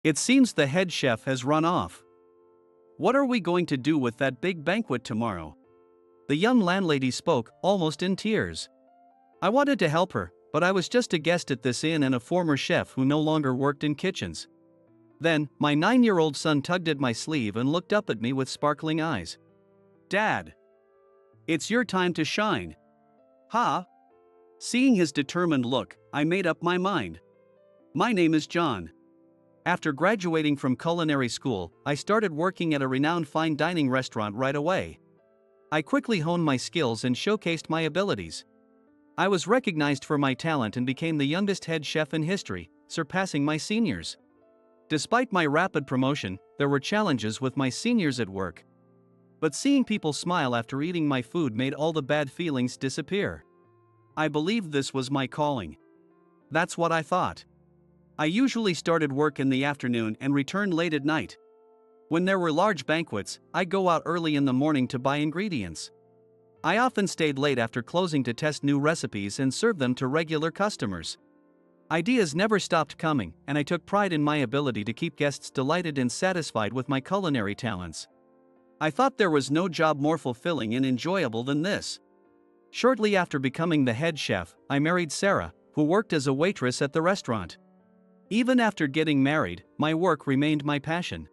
It seems the head chef has run off. What are we going to do with that big banquet tomorrow? The young landlady spoke, almost in tears. I wanted to help her, but I was just a guest at this inn and a former chef who no longer worked in kitchens. Then, my 9-year-old son tugged at my sleeve and looked up at me with sparkling eyes. Dad! It's your time to shine. Ha! Seeing his determined look, I made up my mind. My name is John. After graduating from culinary school, I started working at a renowned fine dining restaurant right away. I quickly honed my skills and showcased my abilities. I was recognized for my talent and became the youngest head chef in history, surpassing my seniors. Despite my rapid promotion, there were challenges with my seniors at work. But seeing people smile after eating my food made all the bad feelings disappear. I believed this was my calling. That's what I thought. I usually started work in the afternoon and returned late at night. When there were large banquets, I'd go out early in the morning to buy ingredients. I often stayed late after closing to test new recipes and serve them to regular customers. Ideas never stopped coming, and I took pride in my ability to keep guests delighted and satisfied with my culinary talents. I thought there was no job more fulfilling and enjoyable than this. Shortly after becoming the head chef, I married Sarah, who worked as a waitress at the restaurant. Even after getting married, my work remained my passion.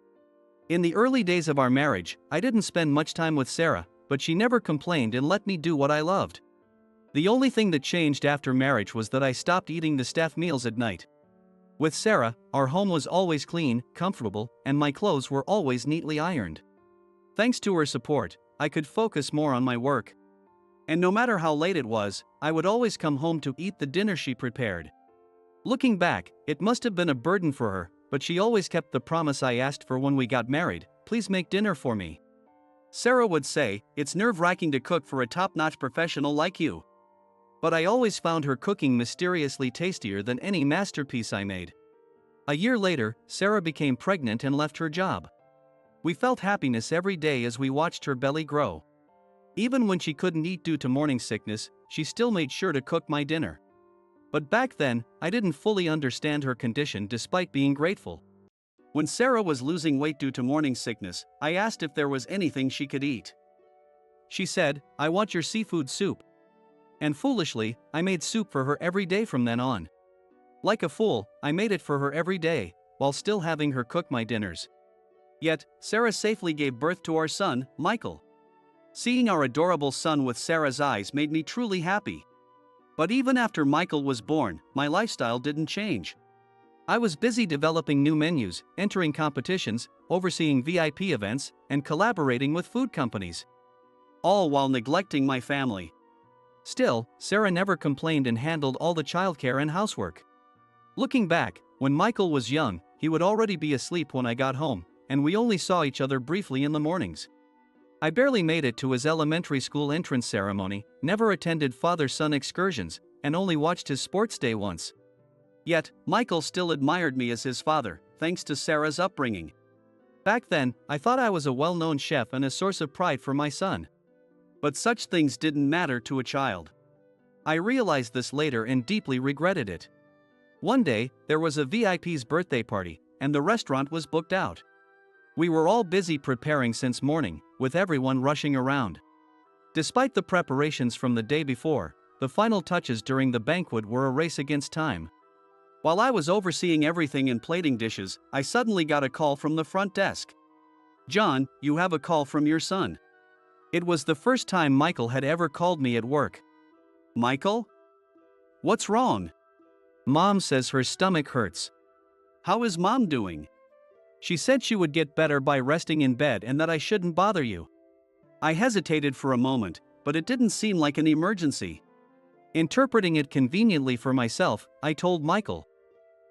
In the early days of our marriage, I didn't spend much time with Sarah, but she never complained and let me do what I loved. The only thing that changed after marriage was that I stopped eating the staff meals at night. With Sarah, our home was always clean, comfortable, and my clothes were always neatly ironed. Thanks to her support, I could focus more on my work. And no matter how late it was, I would always come home to eat the dinner she prepared. Looking back, it must have been a burden for her, but she always kept the promise I asked for when we got married: please make dinner for me. Sarah would say, it's nerve-wracking to cook for a top-notch professional like you. But I always found her cooking mysteriously tastier than any masterpiece I made. A year later, Sarah became pregnant and left her job. We felt happiness every day as we watched her belly grow. Even when she couldn't eat due to morning sickness, she still made sure to cook my dinner. But back then, I didn't fully understand her condition despite being grateful. When Sarah was losing weight due to morning sickness, I asked if there was anything she could eat. She said, I want your seafood soup. And foolishly, I made soup for her every day from then on. Like a fool, I made it for her every day, while still having her cook my dinners. Yet, Sarah safely gave birth to our son, Michael. Seeing our adorable son with Sarah's eyes made me truly happy. But even after Michael was born, my lifestyle didn't change. I was busy developing new menus, entering competitions, overseeing VIP events, and collaborating with food companies. All while neglecting my family. Still, Sarah never complained and handled all the childcare and housework. Looking back, when Michael was young, he would already be asleep when I got home, and we only saw each other briefly in the mornings. I barely made it to his elementary school entrance ceremony, never attended father-son excursions, and only watched his sports day once. Yet, Michael still admired me as his father, thanks to Sarah's upbringing. Back then, I thought I was a well-known chef and a source of pride for my son. But such things didn't matter to a child. I realized this later and deeply regretted it. One day, there was a VIP's birthday party, and the restaurant was booked out. We were all busy preparing since morning, with everyone rushing around. Despite the preparations from the day before, the final touches during the banquet were a race against time. While I was overseeing everything and plating dishes, I suddenly got a call from the front desk. John, you have a call from your son. It was the first time Michael had ever called me at work. Michael? What's wrong? Mom says her stomach hurts. How is Mom doing? She said she would get better by resting in bed and that I shouldn't bother you. I hesitated for a moment, but it didn't seem like an emergency. Interpreting it conveniently for myself, I told Michael.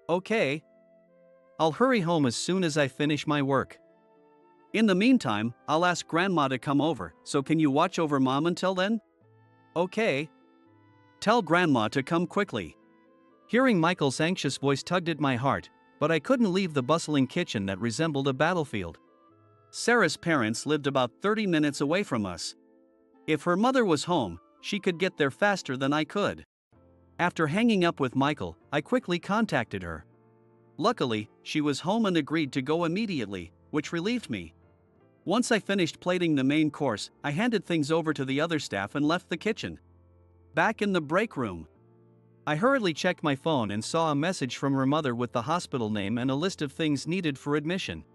Okay. I'll hurry home as soon as I finish my work. In the meantime, I'll ask Grandma to come over, so can you watch over Mom until then? Okay. Tell Grandma to come quickly. Hearing Michael's anxious voice tugged at my heart, but I couldn't leave the bustling kitchen that resembled a battlefield. Sarah's parents lived about 30 minutes away from us. If her mother was home, she could get there faster than I could. After hanging up with Michael, I quickly contacted her. Luckily, she was home and agreed to go immediately, which relieved me. Once I finished plating the main course, I handed things over to the other staff and left the kitchen. Back in the break room, I hurriedly checked my phone and saw a message from her mother with the hospital name and a list of things needed for admission.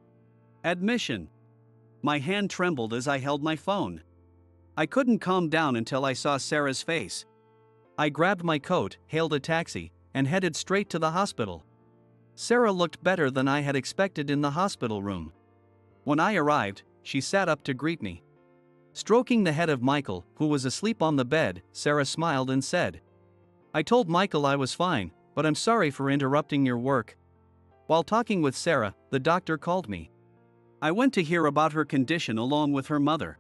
Admission. My hand trembled as I held my phone. I couldn't calm down until I saw Sarah's face. I grabbed my coat, hailed a taxi, and headed straight to the hospital. Sarah looked better than I had expected in the hospital room. When I arrived, she sat up to greet me. Stroking the head of Michael, who was asleep on the bed, Sarah smiled and said, "I told Michael I was fine, but I'm sorry for interrupting your work." While talking with Sarah, the doctor called me. I went to hear about her condition along with her mother.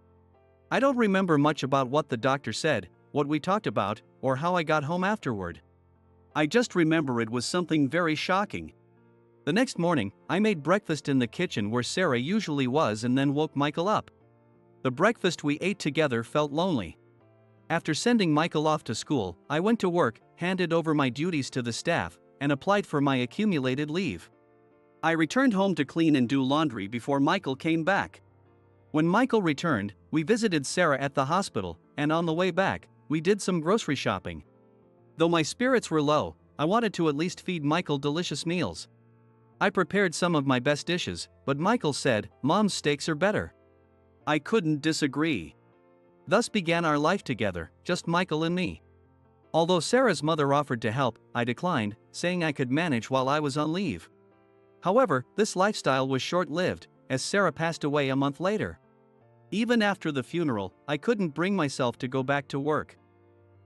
I don't remember much about what the doctor said, what we talked about, or how I got home afterward. I just remember it was something very shocking. The next morning, I made breakfast in the kitchen where Sarah usually was and then woke Michael up. The breakfast we ate together felt lonely. After sending Michael off to school, I went to work, handed over my duties to the staff, and applied for my accumulated leave. I returned home to clean and do laundry before Michael came back. When Michael returned, we visited Sarah at the hospital, and on the way back, we did some grocery shopping. Though my spirits were low, I wanted to at least feed Michael delicious meals. I prepared some of my best dishes, but Michael said, "Mom's steaks are better." I couldn't disagree. Thus began our life together, just Michael and me. Although Sarah's mother offered to help, I declined, saying I could manage while I was on leave. However, this lifestyle was short-lived, as Sarah passed away a month later. Even after the funeral, I couldn't bring myself to go back to work.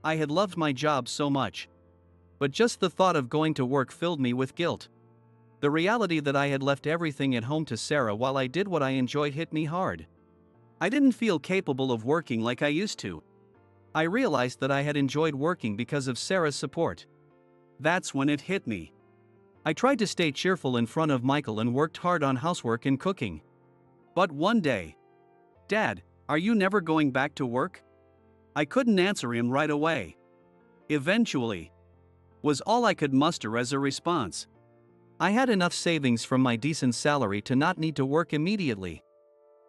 I had loved my job so much. But just the thought of going to work filled me with guilt. The reality that I had left everything at home to Sarah while I did what I enjoyed hit me hard. I didn't feel capable of working like I used to. I realized that I had enjoyed working because of Sarah's support. That's when it hit me. I tried to stay cheerful in front of Michael and worked hard on housework and cooking. But one day, "Dad, are you never going back to work?" I couldn't answer him right away. "Eventually," was all I could muster as a response. I had enough savings from my decent salary to not need to work immediately.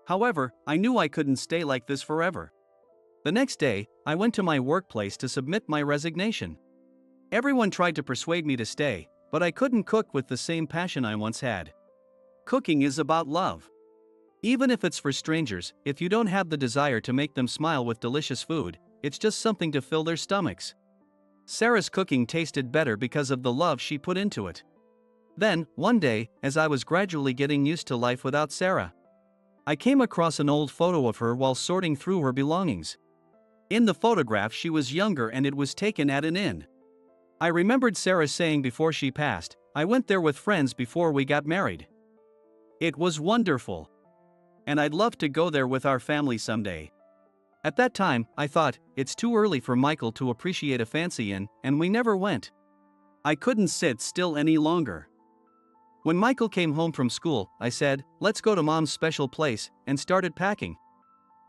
However, I knew I couldn't stay like this forever. The next day, I went to my workplace to submit my resignation. Everyone tried to persuade me to stay, but I couldn't cook with the same passion I once had. Cooking is about love. Even if it's for strangers, if you don't have the desire to make them smile with delicious food, it's just something to fill their stomachs. Sarah's cooking tasted better because of the love she put into it. Then, one day, as I was gradually getting used to life without Sarah, I came across an old photo of her while sorting through her belongings. In the photograph, she was younger and it was taken at an inn. I remembered Sarah saying before she passed, "I went there with friends before we got married. It was wonderful. And I'd love to go there with our family someday." At that time, I thought, it's too early for Michael to appreciate a fancy inn, and we never went. I couldn't sit still any longer. When Michael came home from school, I said, "Let's go to Mom's special place," and started packing.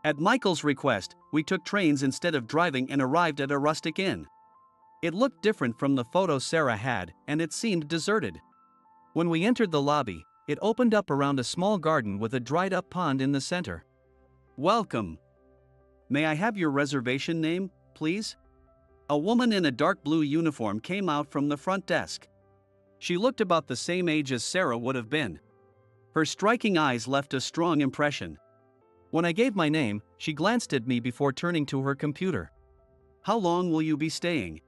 At Michael's request, we took trains instead of driving and arrived at a rustic inn. It looked different from the photo Sarah had, and it seemed deserted. When we entered the lobby, it opened up around a small garden with a dried-up pond in the center. "Welcome. May I have your reservation name, please?" A woman in a dark blue uniform came out from the front desk. She looked about the same age as Sarah would have been. Her striking eyes left a strong impression. When I gave my name, she glanced at me before turning to her computer. "How long will you be staying?"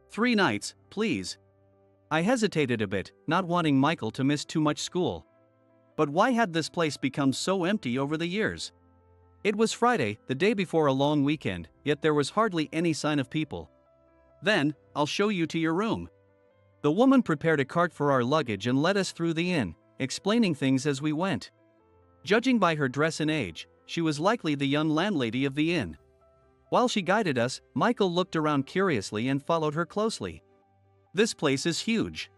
"3 nights, please." I hesitated a bit, not wanting Michael to miss too much school. But why had this place become so empty over the years? It was Friday, the day before a long weekend, yet there was hardly any sign of people. "Then, I'll show you to your room." The woman prepared a cart for our luggage and led us through the inn, explaining things as we went. Judging by her dress and age, she was likely the young landlady of the inn. While she guided us, Michael looked around curiously and followed her closely. "This place is huge.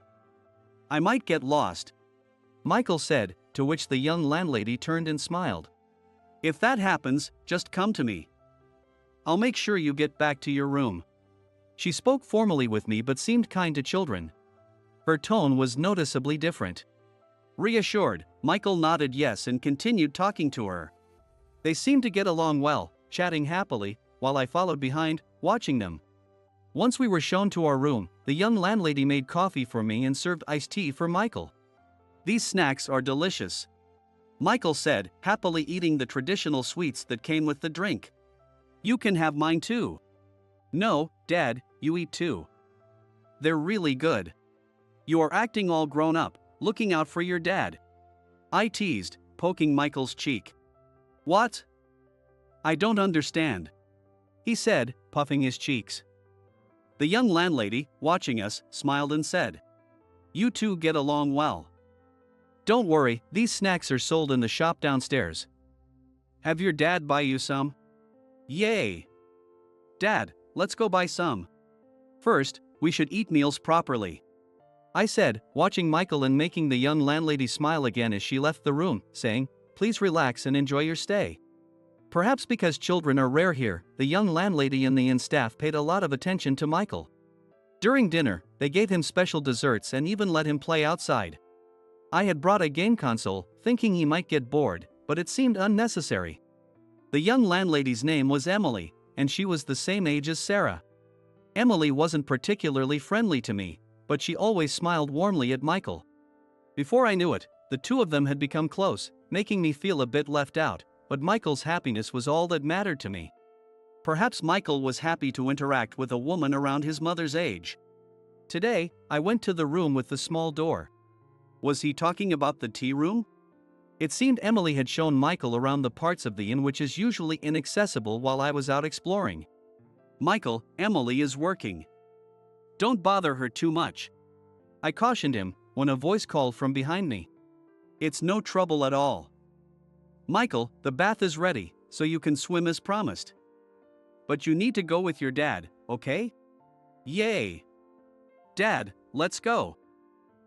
I might get lost," Michael said, to which the young landlady turned and smiled. "If that happens, just come to me. I'll make sure you get back to your room." She spoke formally with me but seemed kind to children. Her tone was noticeably different. Reassured, Michael nodded yes and continued talking to her. They seemed to get along well, chatting happily, while I followed behind, watching them. Once we were shown to our room, the young landlady made coffee for me and served iced tea for Michael. "These snacks are delicious," Michael said, happily eating the traditional sweets that came with the drink. "You can have mine too." "No, Dad, you eat too. They're really good. You are acting all grown up, looking out for your dad," I teased, poking Michael's cheek. "What? I don't understand," he said, puffing his cheeks. The young landlady, watching us, smiled and said, "You two get along well. Don't worry, these snacks are sold in the shop downstairs. Have your dad buy you some?" "Yay! Dad, let's go buy some. First, we should eat meals properly," I said, watching Michael and making the young landlady smile again as she left the room, saying, "Please relax and enjoy your stay." Perhaps because children are rare here, the young landlady and the inn staff paid a lot of attention to Michael. During dinner, they gave him special desserts and even let him play outside. I had brought a game console, thinking he might get bored, but it seemed unnecessary. The young landlady's name was Emily, and she was the same age as Sarah. Emily wasn't particularly friendly to me, but she always smiled warmly at Michael. Before I knew it, the two of them had become close, making me feel a bit left out, but Michael's happiness was all that mattered to me. Perhaps Michael was happy to interact with a woman around his mother's age. Today, I went to the room with the small door. Was he talking about the tea room? It seemed Emily had shown Michael around the parts of the inn which is usually inaccessible while I was out exploring. "Michael, Emily is working. Don't bother her too much," I cautioned him, when a voice called from behind me. "It's no trouble at all. Michael, the bath is ready, so you can swim as promised. But you need to go with your dad, okay?" "Yay! Dad, let's go."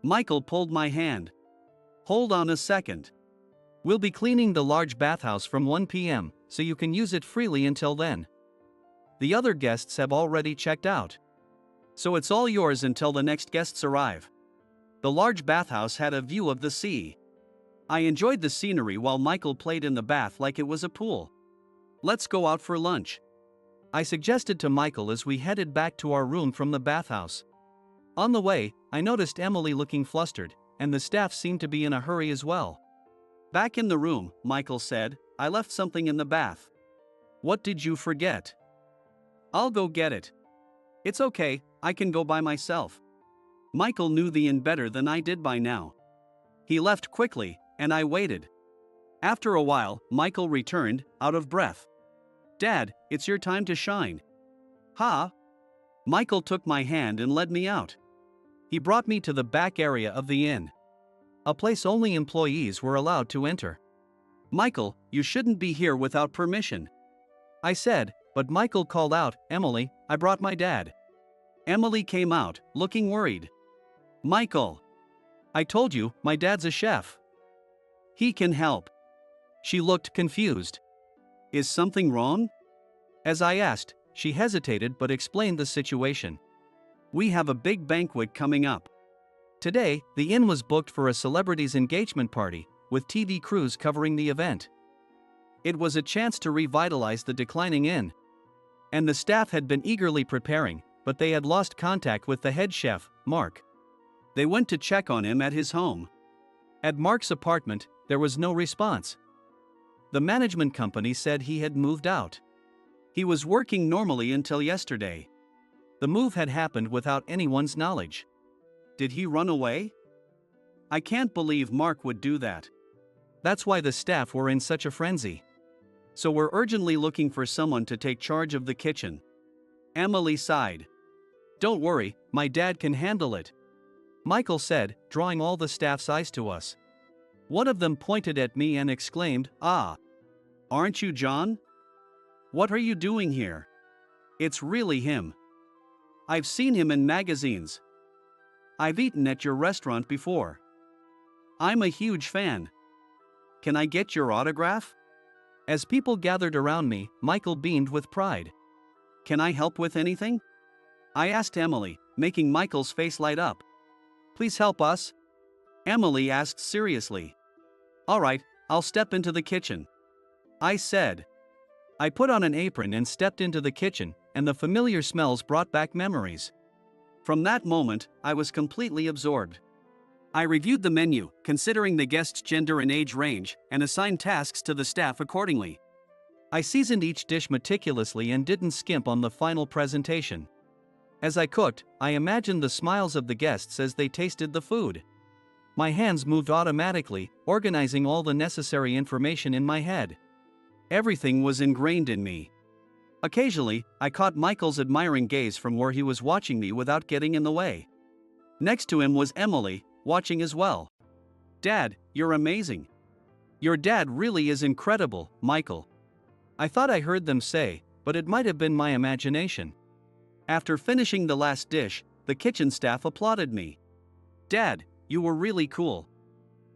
Michael pulled my hand. "Hold on a second. We'll be cleaning the large bathhouse from 1 p.m., so you can use it freely until then. The other guests have already checked out. So it's all yours until the next guests arrive." The large bathhouse had a view of the sea. I enjoyed the scenery while Michael played in the bath like it was a pool. "Let's go out for lunch," I suggested to Michael as we headed back to our room from the bathhouse. On the way, I noticed Emily looking flustered, and the staff seemed to be in a hurry as well. "Back in the room," Michael said, "I left something in the bath." "What did you forget?" "I'll go get it." "It's okay, I can go by myself." Michael knew the inn better than I did by now. He left quickly, and I waited. After a while, Michael returned, out of breath. "Dad, it's your time to shine." "Huh?" Michael took my hand and led me out. He brought me to the back area of the inn, a place only employees were allowed to enter. "Michael, you shouldn't be here without permission," I said, but Michael called out, "Emily, I brought my dad." Emily came out, looking worried. "Michael, I told you, my dad's a chef. He can help." She looked confused. "Is something wrong?" As I asked, she hesitated but explained the situation. "We have a big banquet coming up. Today, the inn was booked for a celebrity's engagement party, with TV crews covering the event. It was a chance to revitalize the declining inn. And the staff had been eagerly preparing, but they had lost contact with the head chef, Mark. They went to check on him at his home. At Mark's apartment, there was no response. The management company said he had moved out. He was working normally until yesterday. The move had happened without anyone's knowledge. Did he run away? I can't believe Mark would do that. That's why the staff were in such a frenzy. So we're urgently looking for someone to take charge of the kitchen." Emily sighed. "Don't worry, my dad can handle it," Michael said, drawing all the staff's eyes to us. One of them pointed at me and exclaimed, "Ah! Aren't you John? What are you doing here? It's really him. I've seen him in magazines. I've eaten at your restaurant before. I'm a huge fan. Can I get your autograph?" As people gathered around me, Michael beamed with pride. "Can I help with anything?" I asked Emily, making Michael's face light up. Please help us? Emily asked seriously. All right, I'll step into the kitchen, I said. I put on an apron and stepped into the kitchen, and the familiar smells brought back memories. From that moment, I was completely absorbed. I reviewed the menu, considering the guests' gender and age range, and assigned tasks to the staff accordingly. I seasoned each dish meticulously and didn't skimp on the final presentation. As I cooked, I imagined the smiles of the guests as they tasted the food. My hands moved automatically, organizing all the necessary information in my head. Everything was ingrained in me. Occasionally, I caught Michael's admiring gaze from where he was watching me without getting in the way. Next to him was Emily, watching as well. Dad, you're amazing. Your dad really is incredible, Michael. I thought I heard them say, but it might have been my imagination. After finishing the last dish, the kitchen staff applauded me. Dad, you were really cool,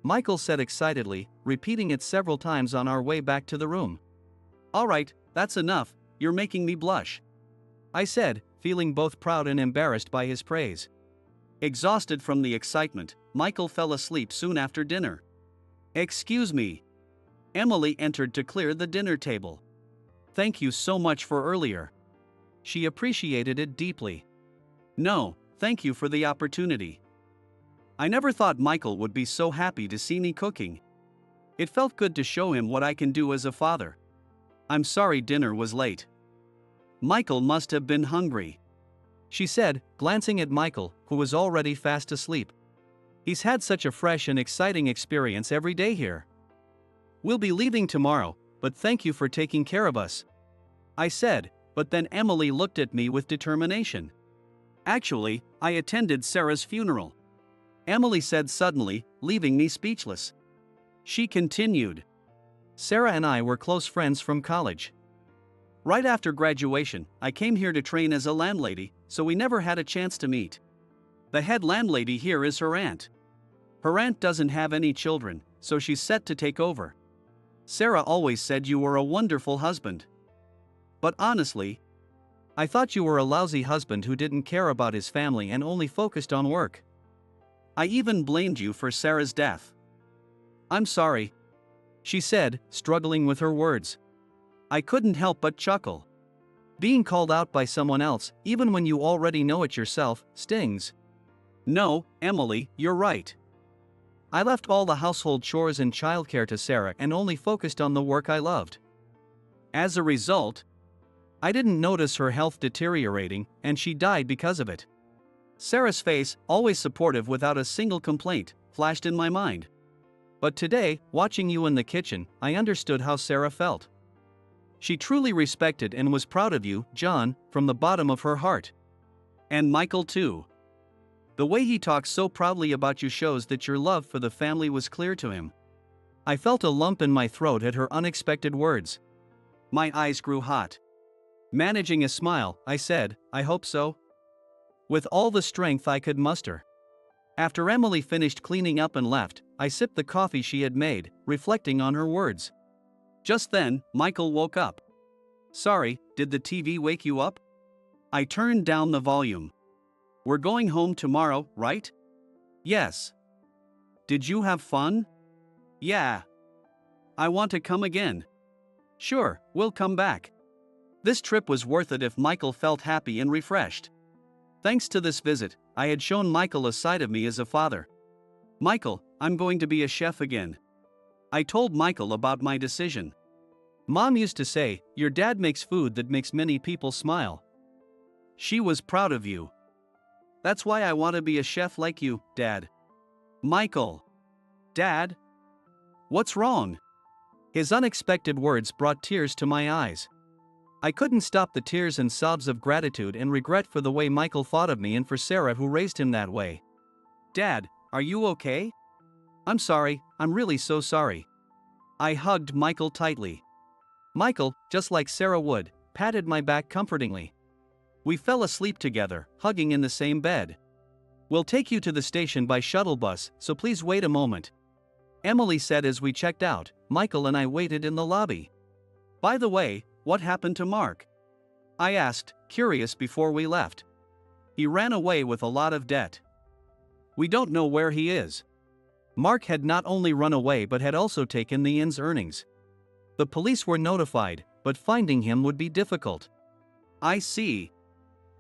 Michael said excitedly, repeating it several times on our way back to the room. All right, that's enough, you're making me blush, I said, feeling both proud and embarrassed by his praise. Exhausted from the excitement, Michael fell asleep soon after dinner. Excuse me. Emily entered to clear the dinner table. Thank you so much for earlier. She appreciated it deeply. No, thank you for the opportunity. I never thought Michael would be so happy to see me cooking. It felt good to show him what I can do as a father. I'm sorry dinner was late. Michael must have been hungry, she said, glancing at Michael, who was already fast asleep. He's had such a fresh and exciting experience every day here. We'll be leaving tomorrow, but thank you for taking care of us, I said, but then Emily looked at me with determination. Actually, I attended Sarah's funeral, Emily said suddenly, leaving me speechless. She continued. Sarah and I were close friends from college. Right after graduation, I came here to train as a landlady, so we never had a chance to meet. The head landlady here is her aunt. Her aunt doesn't have any children, so she's set to take over. Sarah always said you were a wonderful husband. But honestly, I thought you were a lousy husband who didn't care about his family and only focused on work. I even blamed you for Sarah's death. I'm sorry, she said, struggling with her words. I couldn't help but chuckle. Being called out by someone else, even when you already know it yourself, stings. No, Emily, you're right. I left all the household chores and childcare to Sarah and only focused on the work I loved. As a result, I didn't notice her health deteriorating, and she died because of it. Sarah's face, always supportive without a single complaint, flashed in my mind. But today, watching you in the kitchen, I understood how Sarah felt. She truly respected and was proud of you, John, from the bottom of her heart. And Michael too. The way he talks so proudly about you shows that your love for the family was clear to him. I felt a lump in my throat at her unexpected words. My eyes grew hot. Managing a smile, I said, I hope so. With all the strength I could muster. After Emily finished cleaning up and left, I sipped the coffee she had made, reflecting on her words. Just then, Michael woke up. Sorry, did the TV wake you up? I turned down the volume. We're going home tomorrow, right? Yes. Did you have fun? Yeah. I want to come again. Sure, we'll come back. This trip was worth it if Michael felt happy and refreshed. Thanks to this visit, I had shown Michael a side of me as a father. Michael, I'm going to be a chef again. I told Michael about my decision. Mom used to say, your dad makes food that makes many people smile. She was proud of you. That's why I want to be a chef like you, Dad. Michael. Dad? What's wrong? His unexpected words brought tears to my eyes. I couldn't stop the tears and sobs of gratitude and regret for the way Michael thought of me and for Sarah who raised him that way. Dad, are you okay? I'm sorry, I'm really so sorry. I hugged Michael tightly. Michael, just like Sarah would, patted my back comfortingly. We fell asleep together, hugging in the same bed. We'll take you to the station by shuttle bus, so please wait a moment, Emily said as we checked out. Michael and I waited in the lobby. By the way, what happened to Mark? I asked, curious before we left. He ran away with a lot of debt. We don't know where he is. Mark had not only run away but had also taken the inn's earnings. The police were notified, but finding him would be difficult. I see.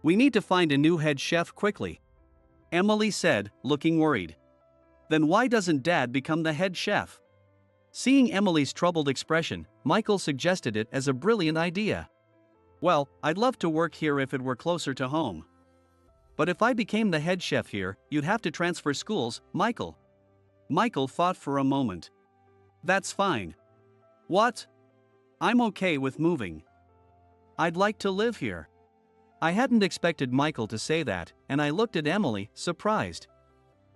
We need to find a new head chef quickly, Emily said, looking worried. Then why doesn't Dad become the head chef? Seeing Emily's troubled expression, Michael suggested it as a brilliant idea. Well, I'd love to work here if it were closer to home. But if I became the head chef here, you'd have to transfer schools, Michael. Michael thought for a moment. That's fine. What? I'm okay with moving. I'd like to live here. I hadn't expected Michael to say that, and I looked at Emily, surprised.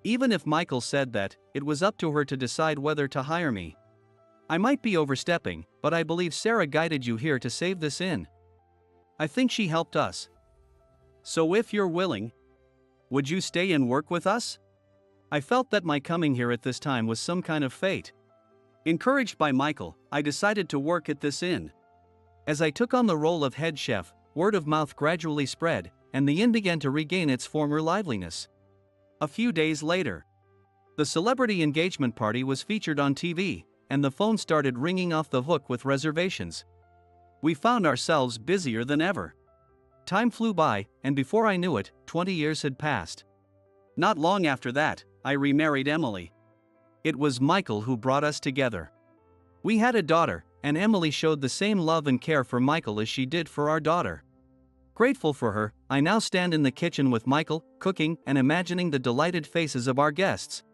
Even if Michael said that, it was up to her to decide whether to hire me. I might be overstepping, but I believe Sarah guided you here to save this inn. I think she helped us. So if you're willing, would you stay and work with us? I felt that my coming here at this time was some kind of fate. Encouraged by Michael, I decided to work at this inn. As I took on the role of head chef, word of mouth gradually spread, and the inn began to regain its former liveliness. A few days later, the celebrity engagement party was featured on TV, and the phone started ringing off the hook with reservations. We found ourselves busier than ever. Time flew by, and before I knew it, 20 years had passed. Not long after that, I remarried Emily. It was Michael who brought us together. We had a daughter, and Emily showed the same love and care for Michael as she did for our daughter. Grateful for her, I now stand in the kitchen with Michael, cooking and imagining the delighted faces of our guests.